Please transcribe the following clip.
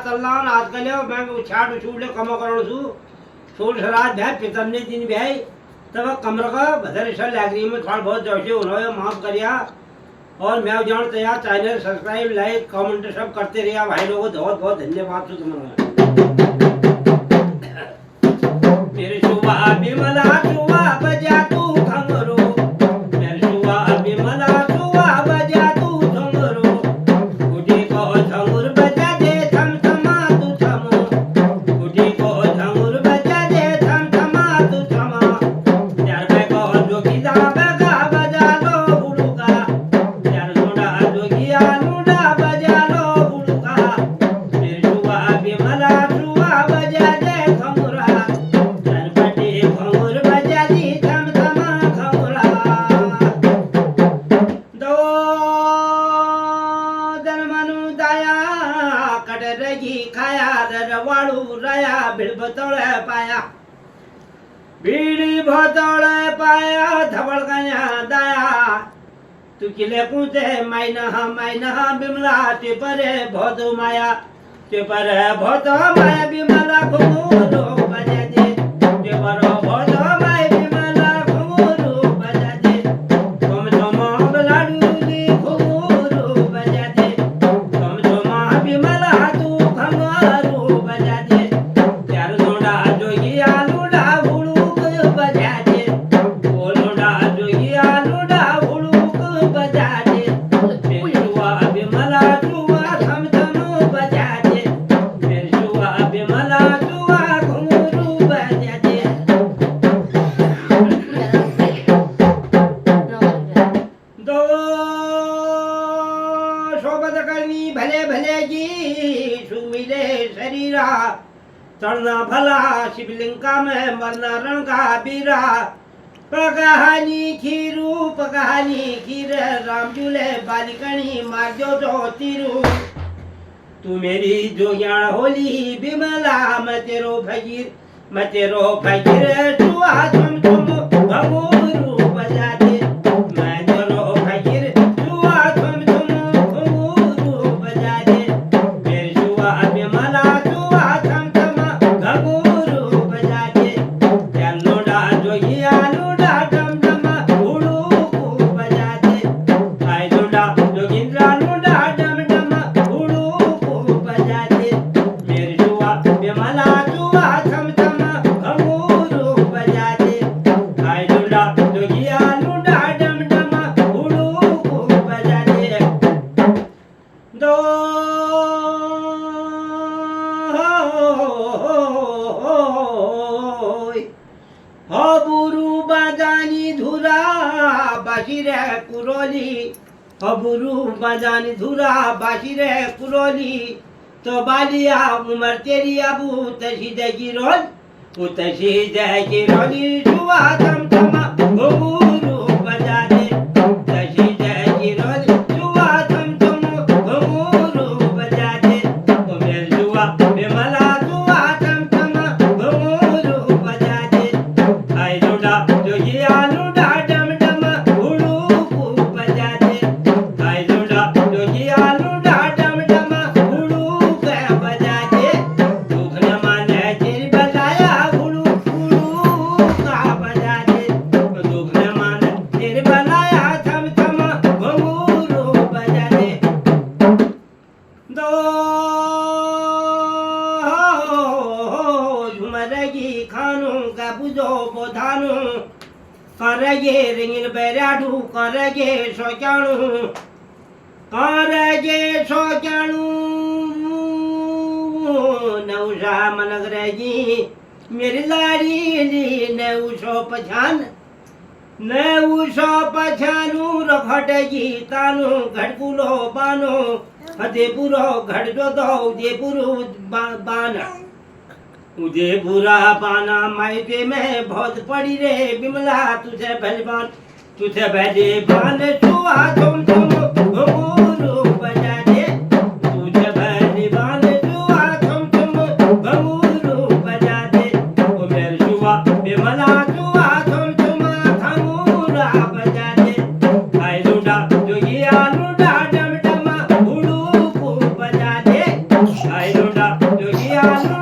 चलना आजकल मैं छाट छूट कम करण छू छोड़ रात भै पितरने दिन भै तब कमर का भदर इशा लग रही में थोड़ा बहुत जैसे उन्होंने माफ करिया और मैं जानते यार चैनल सब्सक्राइब लाइक कमेंट सब करते रहिए भाई लोगों बहुत बहुत धन्यवाद तुम्हारा मेरे शुभा बिमला शुभा बजा तू खमरो मेरे शुभा बिमला शुभा बजा तू खमरो उठी को झंगुर बजा दे थम थमा तू थमो उठी को झंगुर बजा दे थम थमा तू थमा यार मैं को जोगी दा बगा बजा लो बुड़ुका यार सोडा जोगी आलूडा बजा लो बुड़ुका मेरे शुभा बिमला शुभा बजा दे खमरा पाया बीड़ी भतौड़ पाया धबड़ गया दाया तू किले कूते मायना बिमला ते परे बहुत माया ते पर बहुत माया बिमला घुमरो बजा दे ते पर बहुत माया बिमला घुमरो बजा दे तुम बलाडू दी घुमरो बजा दे तुम बिमला तू घुमरो बजा दे यार सोडा जोगी आलूडा बुड़ूक बजा दे ओ लोडा जोगी आलूडा बुड़ूक बजा दे मेरुआ बिमला जुआ थम थम बजा दे मेरुआ बिमला जुआ घुंगरू बजा दे दो शोभत करनी भले भले की सुमिले शरीरा चढ़ना भला शिवलिंगा में मरना रण का बीरा पकहानी खीरू पकहानी खीर राम झूले बालिकणी मार जो तीरू तू मेरी जो ज्ञान होली बिमला मैं तेरो फकीर तू तुम भगोरू बजा दे मैं तेरो फकीर तू तुम भगोरू बजा दे मेरे जुआ बिमला जुआ थम घगुरु बजा दे लोडा जोगी आलूडा डम डम उड़ू बजा दे आई लोडा जोगिंद्रा लोडा डम डम उड़ू बजा दे मेरी जुआ बिमला जुआ थम थम घगुरु बजा दे आई लोडा जोगी आलूडा डम डम उड़ू बजा दे दो हबुरु बाजानी धुरा बाशिरे कुरोली हबुरु बाजानी धुरा बाशिरे कुरोली तो बालिया उमर तेरी अबू तशी देगी रोल उतशी देगी रोली जुआ थम थम घुंगरू बजा दे तशी देगी रोल जुआ थम थम घुंगरू बजा दे ओ मेरे जुआ बिमला जुआ थम थम घुंगरू बजा दे आई लोडा जोगी आलूडा डम डम उड़ू बजा दे आई लोडा जोगी आलूडा डम डम उड़ू बजा दे दुख न माने तेरी बजाया उड़ू का बजा दे दुख न माने तेरी बनाया थम थम घुंगरू बजा दे दो झुमरगी खानू का बुझो बोधानू करगे रिंगिल बैराडू करगे सोचाणू नौशा मनगरगी मेरी लाड़ी नौशो पछानू रखटगी तानू घटकुलो बानो फतेपुरो घटजो दो उदयपुरो बाना उदयपुरा बाना मायके में बहुत पड़ी रे बिमला तुझे भले बान छुआ तुम घुंगरू बजा दे तुझे भले बान छुआ तुम घुंगरू बजा दे ओ मेरे छुआ बिमला छुआ तुम घुंगरा बजा दे आई लूडा जोगी आलूडा डम डम उड़ू बजा दे आई लूडा દુનિયાનો